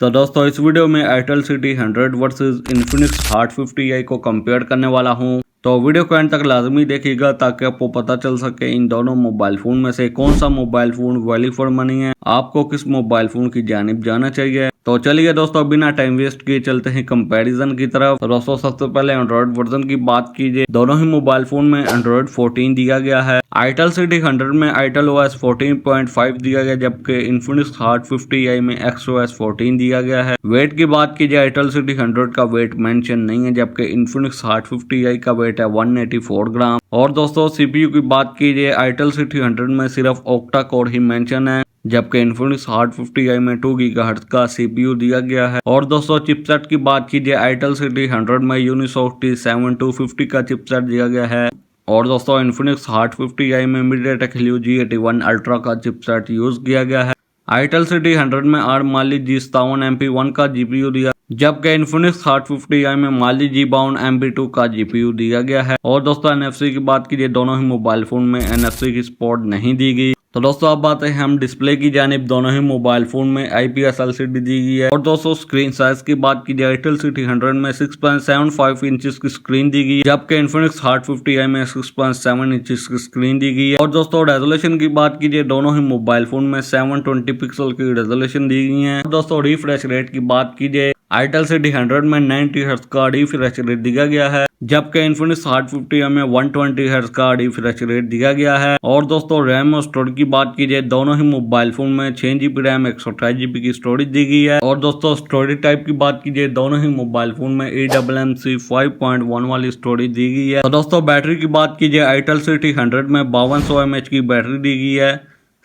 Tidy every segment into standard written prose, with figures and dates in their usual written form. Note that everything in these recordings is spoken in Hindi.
तो दोस्तों इस वीडियो में Airtel city 100 versus Infinix hot 50i को कंपेयर करने वाला हूं। तो वीडियो को एंड तक लाजमी देखिएगा ताकि आपको पता चल सके इन दोनों मोबाइल फोन में से कौन सा mobile phone value for money है, आपको किस मोबाइल फोन की जानिब जाना चाहिए। तो चलिए दोस्तों बिना टाइम वेस्ट किए चलते हैं कंपैरिजन की तरफ। तो दोस्तों सबसे पहले एंड्रॉइड वर्जन की बात कीजिए, दोनों ही मोबाइल फोन में एंड्रॉइड 14 दिया गया है। एयरटेल सिटी 100 में एयरटेल OS 14.5 दिया गया, जबकि इन्फिनिक्स हॉट 50i में XOS 14 दिया गया है। वेट की बात कीजिए, एयरटेल सिटी 100 का वेट मेंशन नहीं है, जबकि इन्फिनिक्स हॉट 50i का वेट है 184 ग्राम। और दोस्तों सीपीयू की बात कीजिए, एयरटेल सिटी 100 में सिर्फ ऑक्टा कोर ही मेंशन है, जबकि इन्फिनिक्स हॉट 50i में 2 GHz का CPU दिया गया है। और दोस्तों चिपसेट की बात कीजिए, एयरटेल सिटी 100 में यूनिसॉक T7250 का चिपसेट दिया गया है। और दोस्तों इन्फिनिक्स हॉट 50i में MediaTek Helio G81 अल्ट्रा का चिपसेट यूज किया गया है। एयरटेल सिटी 100 में ARM Mali G57 MP1 का GPU दिया, जबकि इन्फिनिक्स हॉट 50i में Mali G52 MP2 का GPU दिया गया है। और दोस्तों NFC की बात कीजिए, दोनों ही मोबाइल फोन में NFC की सपोर्ट नहीं दी गई। तो दोस्तों अब बात है हम डिस्प्ले की जानिब, दोनों ही मोबाइल फोन में IPS LCD दी गई है। और दोस्तों स्क्रीन साइज की बात कीजिए, एयरटेल सिटी 100 में 6.75 इंचेस की स्क्रीन दी गई है, जबकि इन्फिनिक्स हॉट 50i में 6.7 इंचेस की स्क्रीन दी गई है। और दोस्तों रेजोल्यूशन की बात कीजिए, दोनों ही मोबाइल फोन में 720 पिक्सल की रेजोल्यूशन दी गई है। दोस्तों रिफ्रेश रेट की बात कीजिए, एयरटेल सिटी 100 में 90 हर्ट्ज का रिफ्रेश रेट दिया गया है, जबकि इन्फिनिक्स हॉट 50i में 120 हर्ट्ज का रिफ्रेश रेट दिया गया है। और दोस्तों रैम और स्टोरेज की बात कीजिए, दोनों ही मोबाइल फोन में 6 GB रैम 128 GB की स्टोरेज दी गई है। और दोस्तों स्टोरेज टाइप की बात कीजिए, दोनों ही मोबाइल फोन में eMMC 5.1 वाली स्टोरेज दी गई है। तो दोस्तों बैटरी की बात कीजिए, एयरटेल सिटी 100 में 5200 mAh की बैटरी दी गई है,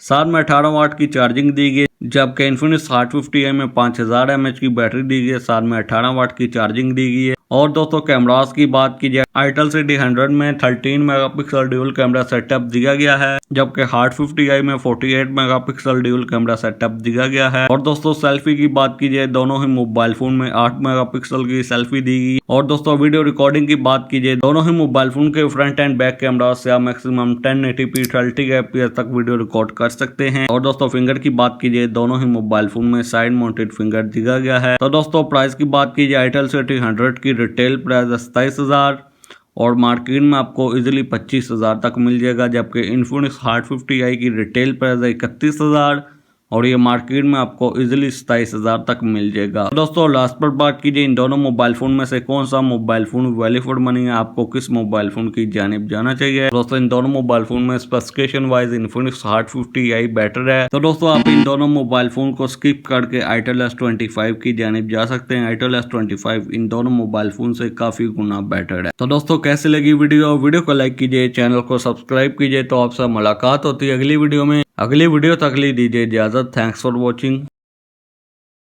साथ में 18 वाट की चार्जिंग दी गई, जबकि इन्फिनिक्स हॉट 50i में 5000 mAh की बैटरी दी गई है, साथ में 18 वाट की चार्जिंग दी गई है। और दोस्तों कैमरास की बात कीजिए, एयरटेल सिटी 100 में 13 मेगापिक्सल ड्यूल कैमरा सेटअप दिया गया है, जबकि हॉट 50i में 48 मेगापिक्सल ड्यूल कैमरा सेटअप दिया गया है। और दोस्तों सेल्फी की बात कीजिए, दोनों ही मोबाइल फोन में 8 मेगापिक्सल की सेल्फी दी गई। और दोस्तों वीडियो रिकॉर्डिंग की बात कीजिए, दोनों ही मोबाइल फोन के फ्रंट एंड बैक कैमरा से आप मैक्सिमम 1080p 30 fps तक वीडियो रिकॉर्ड कर सकते हैं। और दोस्तों फिंगर की बात कीजिए, दोनों ही मोबाइल फोन में साइड माउंटेड फिंगर दिया गया है। तो दोस्तों प्राइस की बात कीजिए, एयरटेल सिटी 100 की रिटेल प्राइस 27,000 और मार्केट में आपको इजीली 25,000 तक मिल जाएगा, जबकि इन्फिनिक्स हॉट 50i की रिटेल प्राइस है 31,000 और ये मार्केट में आपको इजीली 27,000 तक मिल जाएगा। दोस्तों लास्ट पर बात कीजिए, इन दोनों मोबाइल फोन में से कौन सा mobile phone value for money है, आपको किस मोबाइल फोन की जानिब जाना चाहिए। दोस्तों इन दोनों मोबाइल फोन में specification wise Infinix hot 50i better है। तो दोस्तों आप इन दोनों मोबाइल फोन को स्किप करके एयरटेल S25 की जानिब जा सकते हैं। एयरटेल S25 इन दोनों मोबाइल फोन से काफी गुना बेटर है। तो दोस्तों कैसी लगी वीडियो को लाइक कीजिए, चैनल को सब्सक्राइब कीजिए। तो आपसे मुलाकात होती है अगली वीडियो में। अगली वीडियो तक ली दीजिए इजाजत। Thanks for watching.